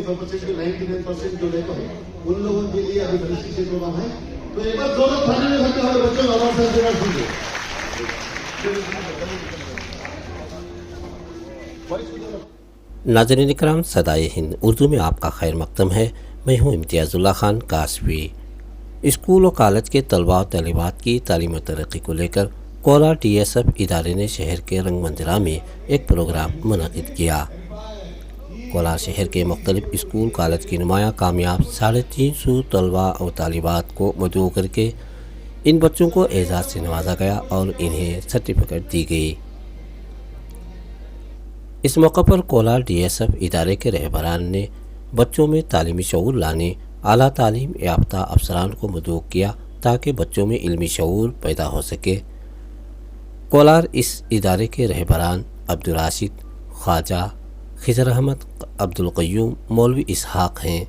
85% to 99% जो लेकर है उन लोगों के लिए अभी रजिस्ट्रेशन प्रोग्राम है। तो एक बार दोनों थाने में सकते हमारे बच्चों को आवाज देना चाहिए। नाज़रीन इकराम, सदाए हिंद उर्दू में आपका खैर मकदम है। मैं हूँ इम्तियाज़ुल्लाह खान कासवी। स्कूल और कॉलेज के तलबा और तालिबात की तालीम और तरक्की को लेकर कोलार DSF इदारे ने शहर के रंग मंदिरा में एक प्रोग्राम मुनक़िद किया। कोलार शहर के मुख्तलिफ स्कूल कॉलेज की नुमाया कामयाब 350 तलबा और तालिबात को मदऊ करके इन बच्चों को एजाज़ से नवाजा गया और इन्हें सर्टिफिकेट दी गई। इस मौके पर कोलार DSF इदारे के रहबरान ने बच्चों में तालीमी शऊर लाने आला तालीम याफ्ता अफसरान को मदऊ किया ताकि बच्चों में इल्मी शऊर पैदा हो सके। कोलार इस इदारे के रहबरान अब्दुल राशिद, ख्वाजा, खिजर अहमद, अब्दुल क़य्यूम, मौलवी इसहाक हैं।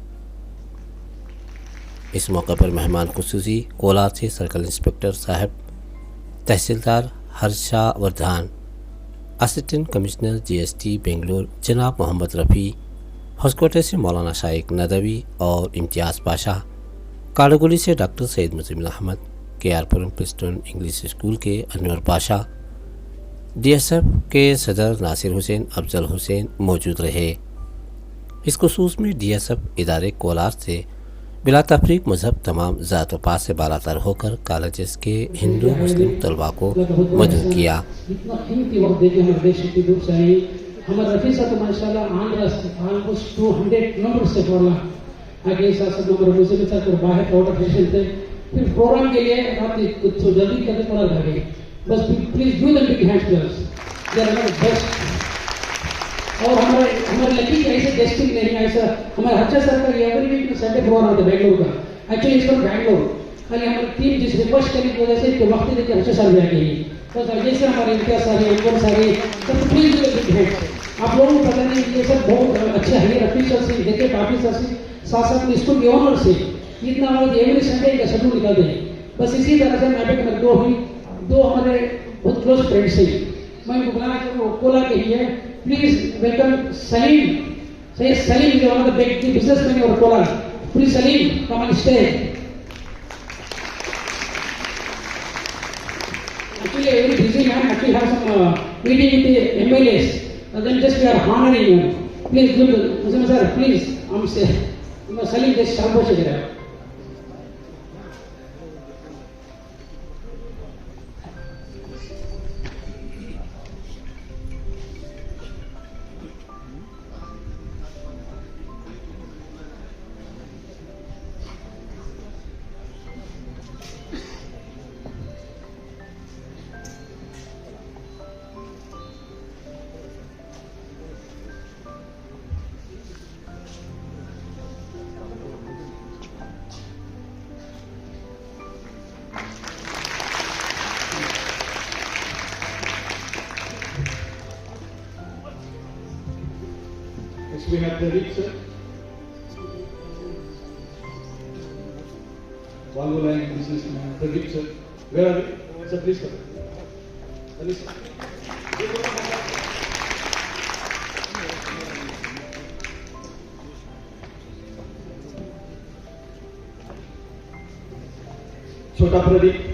इस मौके पर मेहमान खुसूसी कोलार से सर्कल इंस्पेक्टर साहब, तहसीलदार Harsha Vardhan, assistant commissioner GST Bangalore जनाब मोहम्मद रफ़ी, हॉस्कोटे से मौलाना शाइक नदवी और इम्तियाज़ पाशा, काड़गुली से doctor Syed Muzammil Ahmed, KR Preston English school के अनवर पाशा, DSF के सदर नासिर हुसैन अफजल हुसैन मौजूद रहे। इस खुसूस में DSF इदारे कोलार से बिला तफरीक मजहब तमाम ज़ात व पात से बालातर होकर कॉलेजेस के हिंदू मुस्लिम तलबा को मदऊ किया। हमारे रफी साहब तो माशाल्लाह ऑलमोस्ट 200 नंबर से पढ़ा आगे साहब नंबर मुझे साहब तो बाहर ऑर्डर फैशन थे। फिर प्रोग्राम के लिए आपने कुछ जल्दी करके पढ़ा लगे। बस please do the big hands plus they are the best. और हमारे लकी ऐसे गेस्टिंग नहीं ऐसा हमारे अच्छा सर का एवरी वीक में संडे प्रोग्राम होता है बेंगलुरु का। एक्चुअली इस पर बेंगलुरु खाली हमारी टीम जिस रिक्वेस्ट करने की वजह से कि वक्त देकर अच्छा सर भी आ गई। बस जैसे हमारे इम्तियाज सारी अकबर सारी तो please do the big hands. आप लोगों को पता नहीं ये सब बहुत अच्छे हायर ऑफिसर से देखे ऑफिसर से साथ साथ में स्कूल के ओनर से इतना हमारे एवरी संडे का शेड्यूल निकालते हैं। बस इसी तरह से मैं भी दो हमारे बहुत क्लोज फ्रेंड्स हैं। मैं उनको बुलाना चाहूँ कोला के ही है। Please welcome Salim. सलीम जो हमारा बिजनेसमैन और Cola. Please Salim come on stage. Actually, very busy man. Actually, have some meeting with the MLAs. Then just we are honoring him. Please, Muslim sir, please. I'm Salim just Shambo Shekara. We have Pradeep sir. Volvo line businessman Pradeep sir. Where are we? Sir, please come. Please. Chota Pradeep.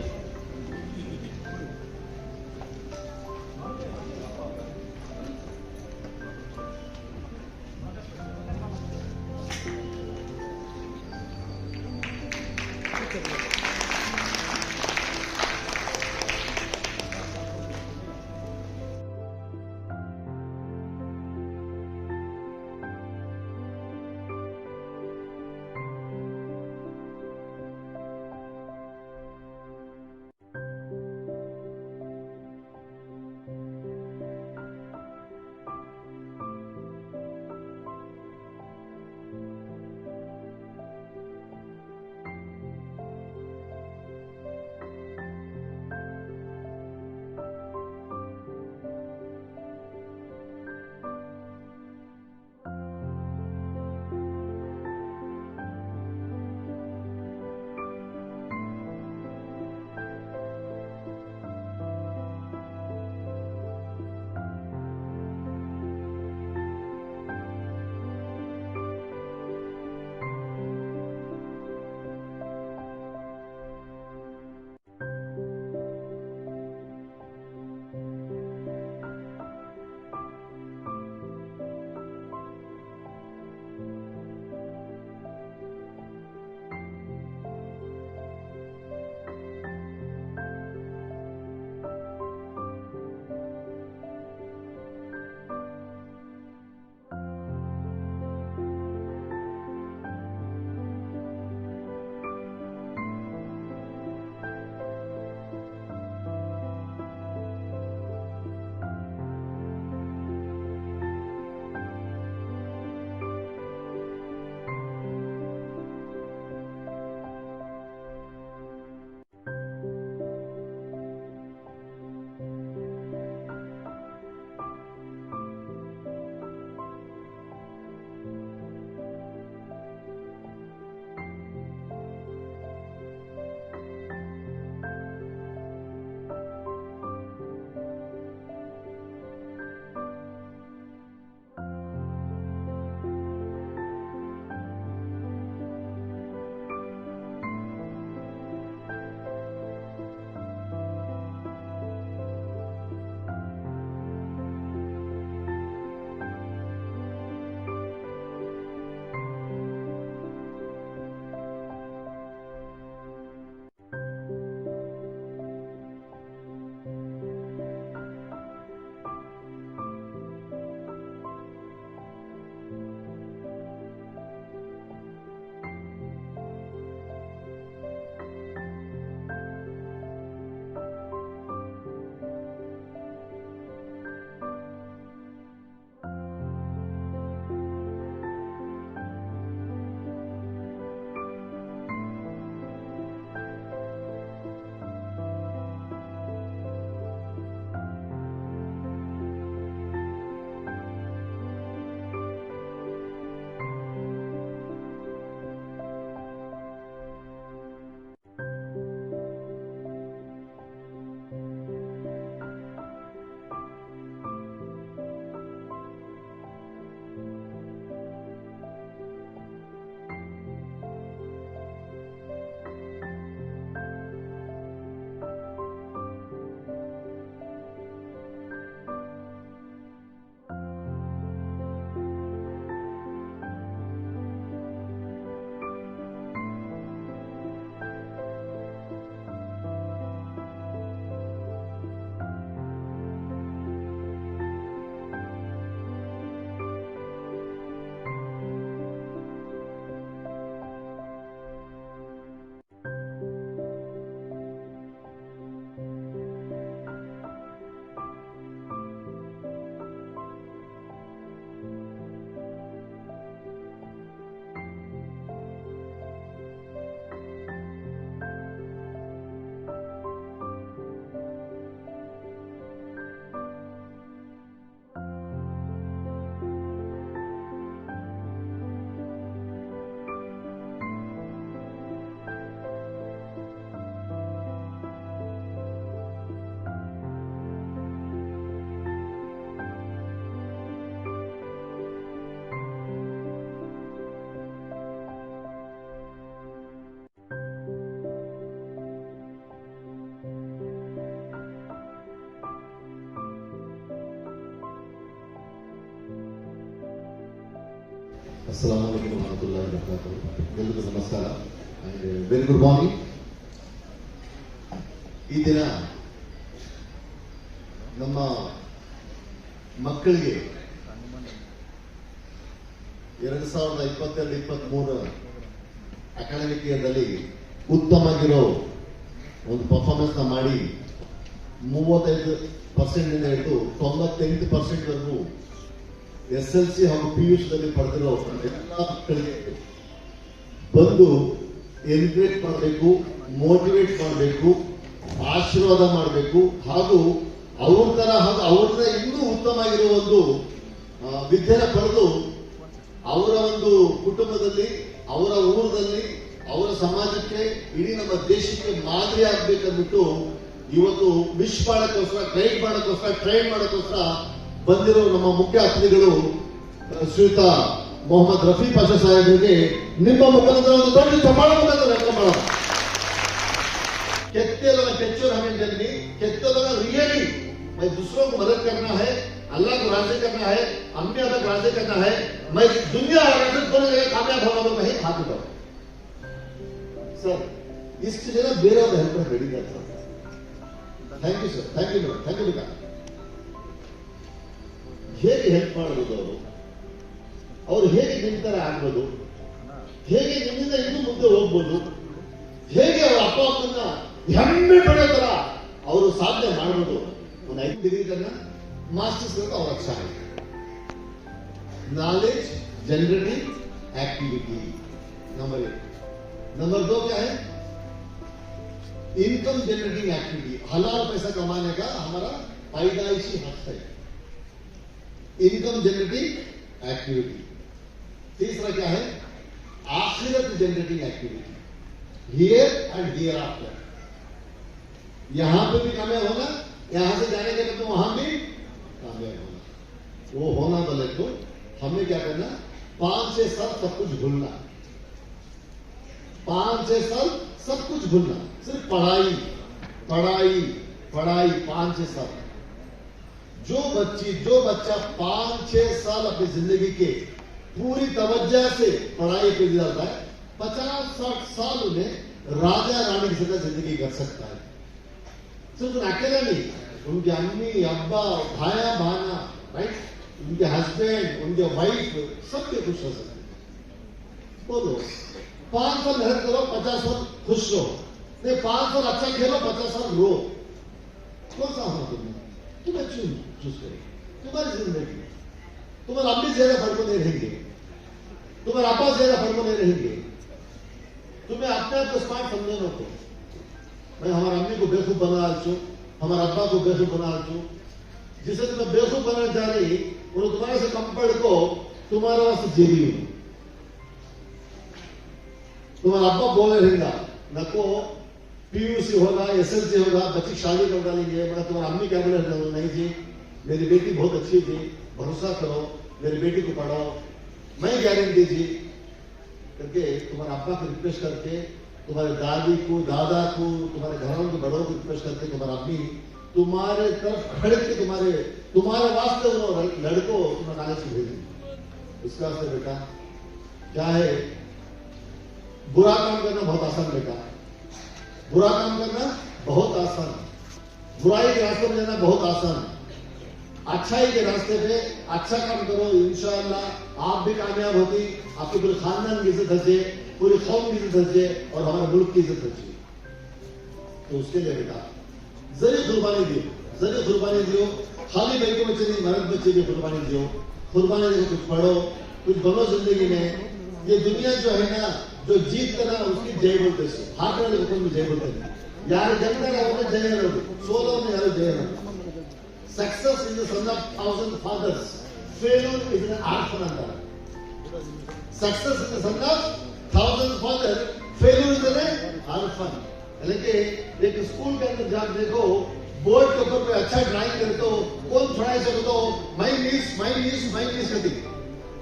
Assalamu alaikum warahmatullahi wabarakatuh. ಎಲ್ರಿಗೂ ನಮಸ್ಕಾರ and very good morning. ಈ ದಿನ ನಮ್ಮ ಮಕ್ಕಳಿಗೆ 2022-23 academic ಇಯರ್ದಲ್ಲಿ ಉತ್ತಮವಾಗಿರೋ ಒಂದು performance ಮಾಡಿ 35% ಇಂದ ಹಿಡಿದು 98% ವರೆಗೂ SLC ಹಾಗೂ PUC ಪಡೆದಿರೋ ಎಲ್ಲ ಮಕ್ಕಳಿಗೆ ಬಂದು ಎನ್ಕರೇಜ್ ಮಾಡಬೇಕು, ಮೋಟಿವೇಟ್ ಮಾಡಬೇಕು, ಆಶೀರ್ವಾದ ಮಾಡಬೇಕು ಹಾಗೂ ಅವ್ರ ತರ ಹಾಗೂ ಅವ್ರನ್ನ ಇನ್ನೂ ಉತ್ತಮವಾಗಿರುವ ಒಂದು ವಿದ್ಯೆನ ಪಡೆದು ಅವರ ಒಂದು ಕುಟುಂಬದಲ್ಲಿ, ಅವರ ಊರಲ್ಲಿ, ಅವರ ಸಮಾಜಕ್ಕೆ, ಇಡೀ ನಮ್ಮ ದೇಶಕ್ಕೆ ಮಾದರಿ ಆಗ್ಬೇಕಂದ್ಬಿಟ್ಟು ಇವತ್ತು ವಿಶ್ ಮಾಡೋಕ್ಕೋಸ್ಕರ, ಗೈಡ್ ಮಾಡೋಕ್ಕೋಸ್ಕರ, ಟ್ರೈನ್ ಮಾಡೋಕ್ಕೋಸ್ಕರ ಬಂದಿರೋ ನಮ್ಮ ಮುಖ್ಯ ಅತಿಥಿಗಳು ಶ್ರೀಯುತ ಮೊಹಮ್ಮದ್ ರಫಿ ಪಾಷಾ ಸಾಹೇಬರಿಗೆ ನಿಮ್ಮ ಮುಖಾಂತರ ಒಂದು ದೊಡ್ಡ ಚಪ್ಪಾಳೆ ಮುಖಾಂತರ ವೆಲ್ಕಮ್ ಮಾಡೋಣ. कहते लोग टेक्चर हमें जल्दी कहते लोग रियली मैं दूसरों को मदद करना है, अल्लाह को राजी करना है, अम्मी अल्लाह को राजी करना है, मैं दुनिया राजी करने के लिए कामयाब होना तो मैं हाथ उठाऊं सर. इसके लिए ना बेरा और हेल्प रेडी करता हूं. Thank you sir, thank you बेटा. ಹೇಗೆ ಹೆಲ್ಪ್ ಮಾಡಬಹುದು ಅವರು ಹೇಗೆ ನಿಮ್ಮ ತರ ಆಗ್ಬೋದು, ಹೇಗೆ ನಿಮ್ಮಿಂದ ಇನ್ನೂ ಮುಂದೆ ಹೋಗ್ಬೋದು, ಹೇಗೆ ಅವರ ಅಪ್ಪ ಅಮ್ಮನ್ನ ಹೆಮ್ಮೆ ಪಡೆಯೋ ತರ ಅವರು ಸಾಧನೆ ಮಾಡಬಹುದು. ಒಂದು 5 डिग्री करना, मास्टर्स करना और अच्छा है. Knowledge generating activity number 1. Number 2 क्या है? Income generating activity. हलाल पैसा कमाने का हमारा पैदाइशी हक है. Income generating activity. तीसरा क्या है? आखिरत generating activity. Here and here after. यहां पे भी कामयाब होना, यहां से जाने के बाद तो वहां भी कामयाब होना. वो होना बोले तो हमें क्या करना? 5-6 साल सब कुछ भूलना. 5-6 साल सब कुछ भूलना. सिर्फ पढ़ाई पढ़ाई पढ़ाई. 5-6 साल. जो बच्चा 5-6 साल अपनी जिंदगी के पूरी तवज्जो से पढ़ाई पे डालता है, 50-60 साल में राजा रानी की तरह जिंदगी कर सकता है. सिर्फ अकेला नहीं, उनके अम्मी अब्बा भाया बहना, राइट, उनके हस्बैंड, उनके वाइफ, सबके खुश हो सकते. बोलो 5 साल मेहनत करो, 50 साल खुश रहो. नहीं 5 साल अच्छा खेलो, 50 साल रो. कौन सा होना तुम्हें चूज करो. तुम्हारी जिंदगी. तुम्हारे अम्मी ज्यादा फर्क नहीं रहेंगे, तुम्हारे अब्बा ज्यादा फर्क नहीं रहेंगे. तुम्हें अपने आप को स्मार्ट समझना को. मैं हमारे अम्मी को बेवकूफ बना चु, हमारे अब्बा को बेवकूफ बना चु. जिसे तुम्हें बेवकूफ बनाना चाह रही उन्होंने तुम्हारे से कंपेयर को तुम्हारे वास्ते जेबी हूं. तुम्हारा अब्बा बोले रहेगा नको PUC होगा, SLC होगा, बच्ची शादी कर डालेंगे. मैं तुम्हारा अम्मी क्या बोले? नहीं जी, मेरी बेटी बहुत अच्छी थी, भरोसा करो, मेरी बेटी को पढ़ाओ, मैं गारंटी जी करके तुम्हारे अब्बा को रिक्वेस्ट करके, तुम्हारे दादी को, दादा को, तुम्हारे घरों के बड़ों को रिक्वेस्ट करके तुम्हारा अम्मी तुम्हारे तरफ खड़े के तुम्हारे वास्ते लड़कों तुम्हारे नाले से भेजेंगे. उसका वास्ते बेटा क्या है? बुरा काम करना बहुत आसान बेटा. बुरा काम करना बहुत आसान, बुराई के रास्ते में जाना बहुत आसान. अच्छाई के रास्ते पे अच्छा काम करो, इंशाअल्लाह आप भी कामयाब होती, आपके पूरे खानदान की इज्जत हंसे, पूरी कौम की इज्जत हंसे और हमारे मुल्क की इज्जत हंसे. तो उसके लिए बेटा जरूर कुर्बानी दियो. खाली बेटे बच्चे नहीं, मर्द बच्चे की कुर्बानी दियो. कुर्बानी देकर कुछ पढ़ो, कुछ बनो जिंदगी में. ये दुनिया जो है ना, जो जीत करना उसकी जय बोलते हैं. हाथ में जय बोलते हैं. यार जनता जय सोलो में यार जय. Success is the son of 1,000 fathers. Failure is an orphan. Success is the son of 1,000 fathers. Failure is an orphan. यानी एक स्कूल के अंदर जाकर देखो, बोर्ड के ऊपर पे अच्छा ड्राइंग करे तो कौन थोड़ा सा तो माइनस करती.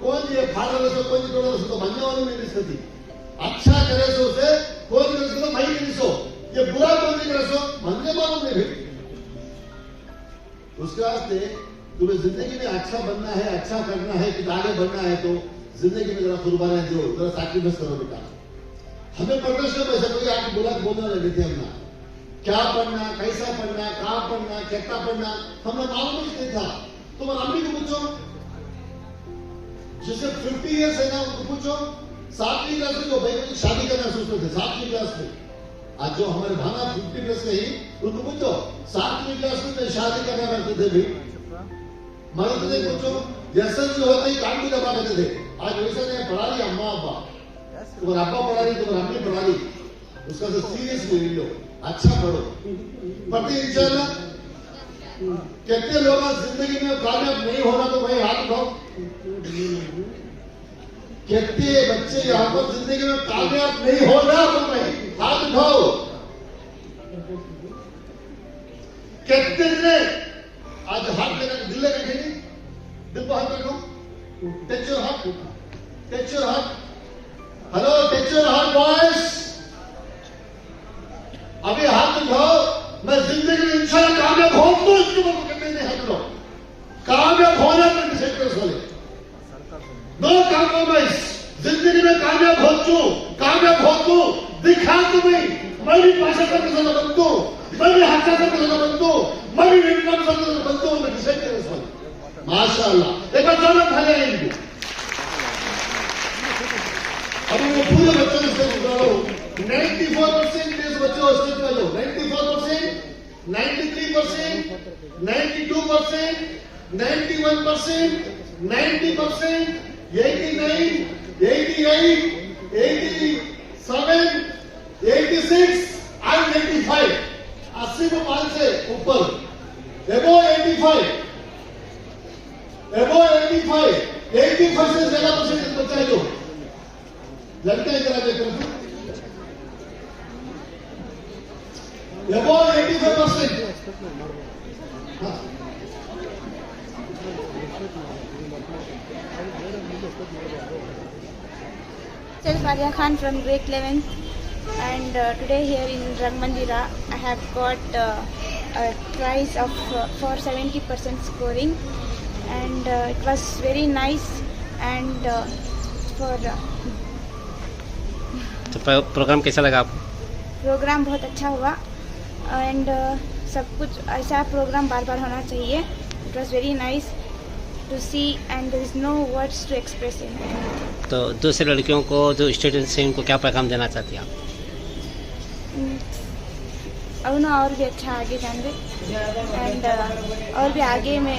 कौन ये फाड़े तो कौन थोड़ा सा तो बनने वाले नहीं करती. अच्छा करे तो उसे कौन करे तो माइनस हो. ये बुरा कौन नहीं करे तो बनने वालों नहीं भी. उसके वास्ते तुम्हें जिंदगी में अच्छा बनना है, अच्छा करना है, कुछ आगे बढ़ना है तो जिंदगी में जरा कुर्बानियां दो, जरा सैक्रिफाइस करो बेटा। हमें प्रदर्शन में ऐसा कोई आके बोलने वाला नहीं थे। हमने क्या पढ़ना, कैसा पढ़ना, कहाँ पढ़ना, कितना पढ़ना, हमें मालूम ही नहीं था। तुम्हारा अम्मी को पूछो, जिसे 50 इयर्स है ना, उनको पूछो 7वीं क्लास में जो भाई मुझे शादी करना सोचते थे 7वीं क्लास में। आज जो हमारे भाना 50 प्लस के ही, उनको पूछो 7वीं क्लास में शादी करना करते थे भाई। मरद ने पूछो एसएलसी होते ही काम भी दबा देते थे। आज वैसा नहीं, पढ़ा रही अम्मा अब्बा, तुम्हारा अब्बा पढ़ा रही, तुम्हारा अम्मी पढ़ा रही, उसका तो सीरियसली ले लो, अच्छा पढ़ो, पढ़ते इंशाल्लाह। कितने लोग जिंदगी में कामयाब नहीं होना तो भाई हाथ उठाओ। कितने बच्चे यहाँ पर जिंदगी में कामयाब नहीं होना तो भाई हाथ उठाओ। कितने ने आज हाथ लेकर दिल लेकर खेली, दिल पर हाथ रखो, touch your heart, touch your heart, hello touch your heart boys, अभी हाथ उठाओ। मैं जिंदगी में इंशाल्लाह कामयाब हो तो इसके ऊपर कहते नहीं हाथ उठाओ। कामयाब होना तो डिसाइड वाले, नो कॉम्प्रोमाइज। जिंदगी में कामयाब हो तू, कामयाब हो तू, दिखा तुम्हें। मैं भी पाशा करके ज्यादा बनता हूं, मैं भी हादसा करके ज्यादा बनता हूं, मैं भी इनकम करके ज्यादा बनता हूं। मैं डिसाइड करे वाले माशाअल्लाह। एक बार जोर खा जाए इनको। अभी मैं पूरे बच्चों को स्टेज बता रहा हूं। 94% मेरे बच्चों स्टेज पे लो, 94%, 93%, 92%, 91%, 90%, 89, 88, 87, 86 and 85। 80 को 5 से ऊपर, एबो 85, एबो 85, 85 से ज्यादा परसेंटेज बच्चा है जो लड़का इधर आ देखो, एबो 85%। Myself Alia Khan from grade 11th, and today here in Rangmandira I have got a prize of for 70% scoring, and it was very nice, and for तो प्रोग्राम कैसा लगा आपको? प्रोग्राम बहुत अच्छा हुआ, एंड सब कुछ ऐसा प्रोग्राम बार बार होना चाहिए। It was very nice to see, and there is no words to express it. तो दूसरे लड़कियों को जो स्टूडेंट्स हैं उनको क्या पैगाम देना चाहती हैं आप? और भी अच्छा आगे जाएंगे, एंड और भी आगे में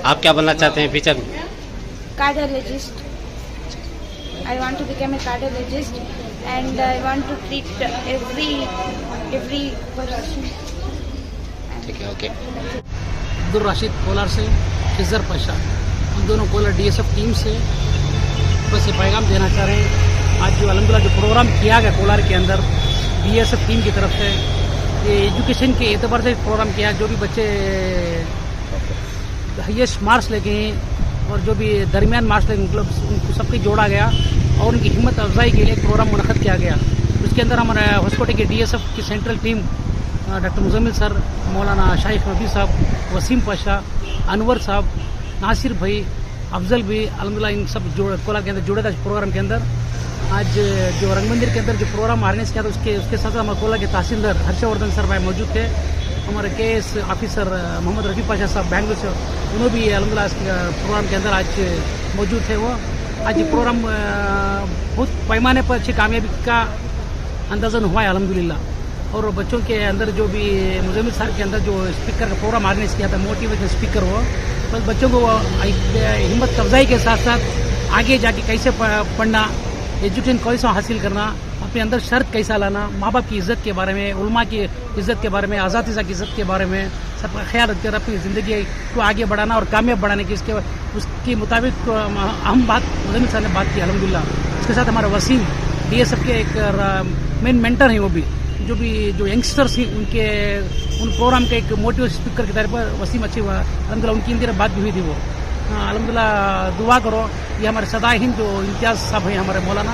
आप क्या बनना चाहते हैं फ्यूचर में? Cardiologist. I want to become a cardiologist, and I want to treat every person. ठीक है, ओके। अब्दुल राशिद कोलार से, खिजर पाशा, हम दोनों कोलार DSF टीम से बस ये पैगाम देना चाह रहे हैं। आज जो अल्हम्दुलिल्लाह जो प्रोग्राम किया गया कोलार के अंदर DSF टीम की तरफ से, ये एजुकेशन के एतबार से प्रोग्राम किया। जो भी बच्चे हाईएस्ट मार्क्स लेके हैं और जो भी दरमियान मार्क्स लेके उनको सबके जोड़ा गया और उनकी हिम्मत अफजाई के लिए एक प्रोग्राम मुनक़द किया गया। उसके अंदर हमारे होस्कोटे के DSF की central team doctor Muzammil sir, मौलाना शाइख नबी साहब, वसीम पाशा, अनवर साहब, नासिर भाई, अफजल भी, अल्हम्दुलिल्लाह इन सब कोलार के अंदर जुड़े था प्रोग्राम के अंदर। आज जो रंग मंदिर के अंदर जो प्रोग्राम ऑर्गेनाइज किया था उसके साथ हमारे कोलार के तहसीलदार हर्षवर्धन सर भाई मौजूद थे। हमारे KS ऑफिसर मोहम्मद रफ़ी पाशा साहब बैंगलोर से, उन्होंने भी अल्हम्दुलिल्लाह इस प्रोग्राम के अंदर आज मौजूद थे। वो आज ये प्रोग्राम बहुत पैमाने पर अच्छी कामयाबी का अंदाज़न हुआ है अल्हम्दुलिल्लाह। और बच्चों के अंदर जो भी मुजम्मिल साहब के अंदर जो स्पीकर का प्रोग्राम ऑर्गेनाइज किया था, मोटिवेशनल स्पीकर, वो बस बच्चों को हिम्मत अफजाई के साथ साथ आगे जाके कैसे पढ़ना, एजुकेशन कैसा हासिल करना, अपने अंदर शर्त कैसा लाना, माँ बाप की इज़्ज़त के बारे में, उलमा की इज़्ज़त के बारे में, आज़ादी की इज़्ज़त के बारे में सबका ख्याल रखकर अपनी ज़िंदगी को आगे बढ़ाना और कामयाब बढ़ाने की उसके मुताबिक अहम बात मुजम्मिल साहब ने बात की अल्हम्दुलिल्लाह। उसके साथ हमारे वसीम DSF के एक मेन मेंटर हैं, वो भी जो यंगस्टर्स हैं उन प्रोग्राम के एक मोटिवेशन स्पीकर के तौर पर वसीम अच्छी हुआ अल्हम्दुलिल्लाह। उनकी इन दिनों बात भी हुई थी। वो अल्हम्दुलिल्लाह दुआ करो। ये हमारे सदा हिंद जो इम्तियाज़ साहब हैं हमारे मौलाना,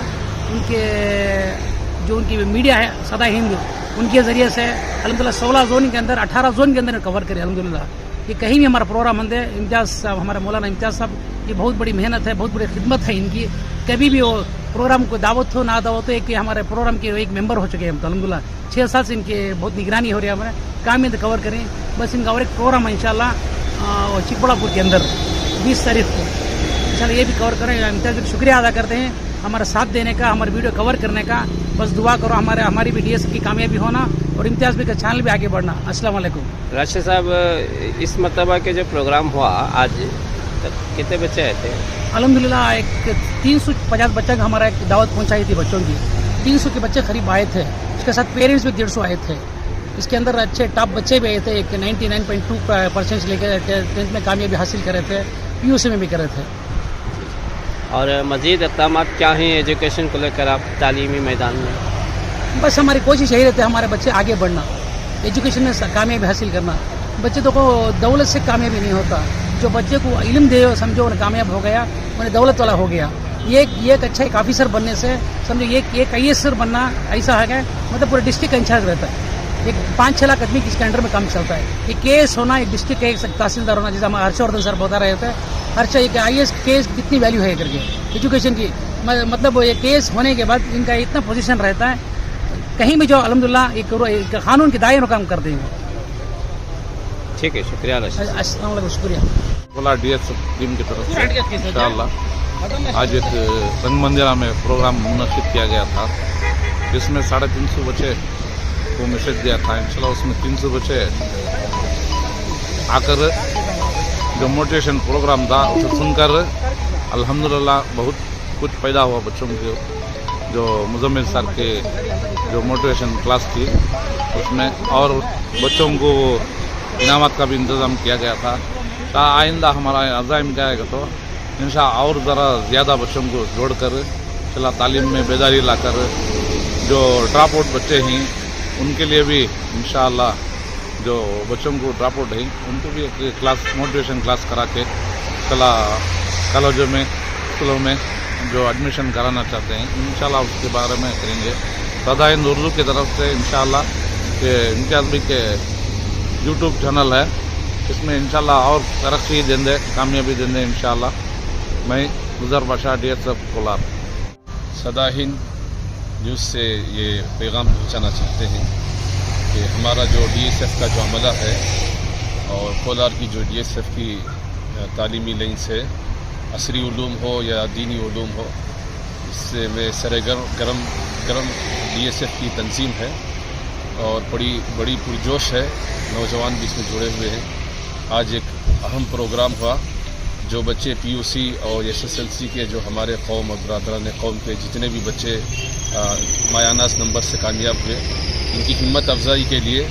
उनकी मीडिया है सदा हिंद, उनके ज़रिए से अल्हम्दुलिल्लाह 16 जोन के अंदर 18 जोन के अंदर कवर करे अल्हम्दुलिल्लाह। कि कहीं भी हमारा प्रोग्राम बंदे इम्तियाज़ साहब, हमारे मौलाना इम्तियाज़ साहब, ये बहुत बड़ी मेहनत है, बहुत बड़ी खिदमत है इनकी। कभी भी वो प्रोग्राम को दावत हो ना दावत हो, एक हमारे प्रोग्राम के एक मेंबर हो चुके हैं हम तो अलहमदुलिल्लाह। 6 साल से इनके बहुत निगरानी हो रही है, हमारे काम में कवर करें बस। इनका और एक प्रोग्राम है इंशाल्लाह चिकबड़ापुर के अंदर 20 तारीख को, इंशाल्लाह ये भी कवर करें। इम्तियाज़ का शुक्रिया अदा करते हैं हमारा साथ देने का, हमारे वीडियो कवर करने का। बस दुआ करो हमारी भी डीएस की कामयाबी होना और इम्तियाज़ भी का चैनल भी आगे बढ़ना। अस्सलाम वालेकुम। राशिद साहब, इस मरतबा के जो प्रोग्राम हुआ आज कितने बच्चे आए थे? अल्हम्दुलिल्लाह एक 350 बच्चा का हमारा एक दावत पहुंचाई थी बच्चों की। 300 के बच्चे करीब आए थे, उसके साथ पेरेंट्स भी 150 आए थे। इसके अंदर अच्छे टॉप बच्चे भी आए थे, एक 99.2% लेकर 10th में कामयाबी हासिल कर रहे थे, PUC में भी कर रहे थे। और मज़ीद इक़दाम क्या हैं एजुकेशन को लेकर आप तालीमी मैदान में? बस हमारी कोशिश यही रहती है हमारे बच्चे आगे बढ़ना, एजुकेशन में कामयाबी हासिल करना। बच्चे तो को दौलत से कामयाबी नहीं होता, जो बच्चे को इल्म दे समझो उन्हें कामयाब हो गया, उन्हें दौलत वाला हो गया। ये एक अच्छा एक ऑफिसर बनने से समझो एक IAS बनना ऐसा है, मतलब पूरे डिस्ट्रिक्ट का इंचार्ज रहता है। एक 5-6 लाख आदमी किसके अंडर में काम चलता है। एक केस होना, एक डिस्ट्रिक्ट का एक तहसीलदार होना, जैसे हमारे हर्षवर्धन सर बता रहे थे, हर्षा एक IAS केस कितनी वैल्यू है करके एजुकेशन की। मतलब ये केस होने के बाद इनका इतना पोजीशन रहता है, कहीं भी जो अल्हम्दुलिल्लाह एक कानून के दायरे में काम करते हैं। ठीक है, शुक्रिया। अस्सलाम वालेकुम, शुक्रिया। बोला डीएस टीम की तरफ से इंशाअल्लाह आज एक रंग मंदिरा में प्रोग्राम मुनक़िद किया गया था, जिसमें 350 बच्चे को मैसेज दिया था। इंशाल्लाह उसमें 300 बच्चे आकर जो मोटिवेशन प्रोग्राम था उसे सुनकर अल्हम्दुलिल्लाह बहुत कुछ पैदा हुआ बच्चों के। जो मुज़म्मिल सर के जो मोटिवेशन क्लास थी उसमें, और बच्चों को इनामत का भी इंतज़ाम किया गया था। आइंदा हमारा अज़ाइम क्या है तो इंशाअल्लाह और ज़रा ज़्यादा बच्चों को जोड़कर चला तालीम में बेदारी लाकर जो ड्रॉप आउट बच्चे हैं उनके लिए भी इंशाअल्लाह जो बच्चों को ड्रॉप आउट है उनको भी एक क्लास मोटिवेशन क्लास करा के चला कॉलेजों में स्कूलों में जो एडमिशन कराना चाहते हैं इंशाअल्लाह उसके बारे में करेंगे। सदाइंद उर्दू की तरफ से इंशाअल्लाह के इम्तियाज़ भी के यूट्यूब चैनल है, इसमें इंशाअल्लाह और तरक्की देंगे, कामयाबी देंगे इंशाअल्लाह। मैं गुज़र बादशाह DSF कोलार। सदाहिंद न्यूज़ से ये पैगाम पहुँचाना चाहते हैं कि हमारा जो DSF का जो अमला है और कोलार की जो DSF की तालीमी लाइन्स है, असरी उलूम हो या दीनी उलूम हो, इससे में सरे गरम DSF की तंजीम है और बड़ी पुरजोश है, नौजवान भी इसमें जुड़े हुए हैं। आज एक अहम प्रोग्राम हुआ, जो बच्चे PUC और SSLC के जो हमारे कौम और बरादरान कौम के जितने भी बच्चे मायानास नंबर से कामयाब हुए, उनकी हिम्मत अफजाई के लिए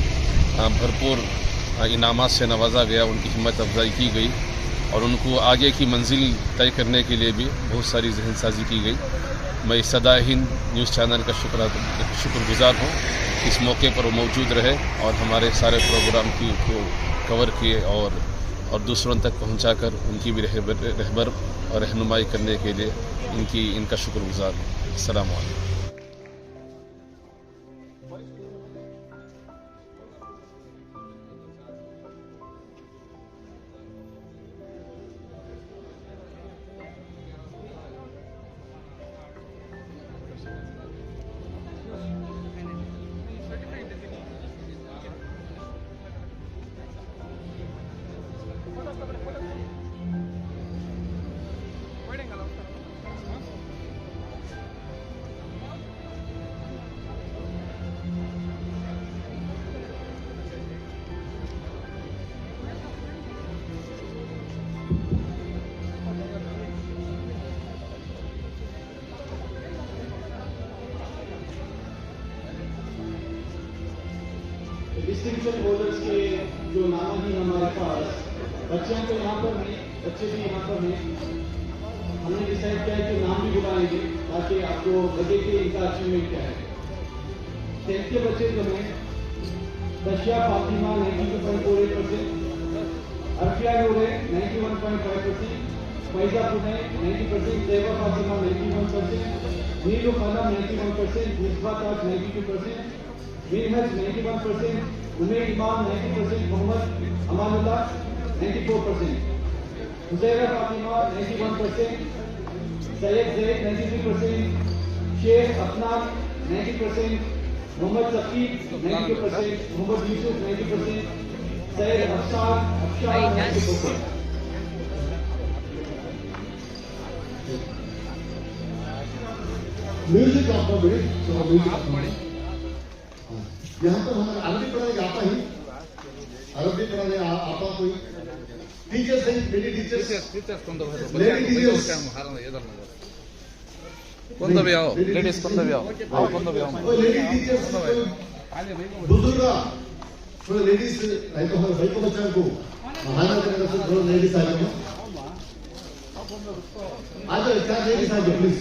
भरपूर इनामात से नवाजा गया, उनकी हिम्मत अफजाई की गई और उनको आगे की मंजिल तय करने के लिए भी बहुत सारी जहन साजी की गई। मैं सदाहिंद न्यूज़ चैनल का शुक्रगुजार हूँ, इस मौके पर वो मौजूद रहे और हमारे सारे प्रोग्राम को कवर किए और दूसरों तक पहुंचाकर उनकी भी रहबर और रहनुमाई करने के लिए इनका शुक्रगुजार हूँ। अस्सलाम वालेकुम। डिस्टिंक्शन होल्डर्स के जो नाम हैं हमारे पास, बच्चों को यहाँ पर नहीं, बच्चे भी यहाँ पर नहीं, हमने डिसाइड किया है कि नाम भी बुलाएंगे ताकि आपको लगे कि इनका अचीवमेंट क्या है। 10th के बच्चे जो हैं, दशिया फातिमा 92.48%, अरफिया नूरे 91.5%, फैजा पुणे 90%, जैबा फातिमा 91%, नीलू खाना 91%, मिसबा ताज 92%, मिनहज 91%, उमेर इमाम 90%, Mohammad Amanullah 94%. Huzaira Fatima 91%. Syed Zaid 93%. Sheikh Afnan 90%. Muhammad Saqib 92%. Muhammad Yusuf 90%. Syed Afshar 90%. Music आपका बड़े म्यूजिक यहाँ पर हमारे अरबी पढ़ाने आता ही अरबी पढ़ाने आता कोई टीचर्स हैं मेरी टीचर्स लेडी टीचर्स कौन भी आओ लेडीज कौन भी आओ कौन भी आओ लेडी टीचर्स बुजुर्ग थोड़ा लेडीज नहीं तो हमारे भाई को बच्चा को महाना करने का थोड़ा लेडीज आ जाओ आ जाओ क्या लेडीज आ जाओ प्लीज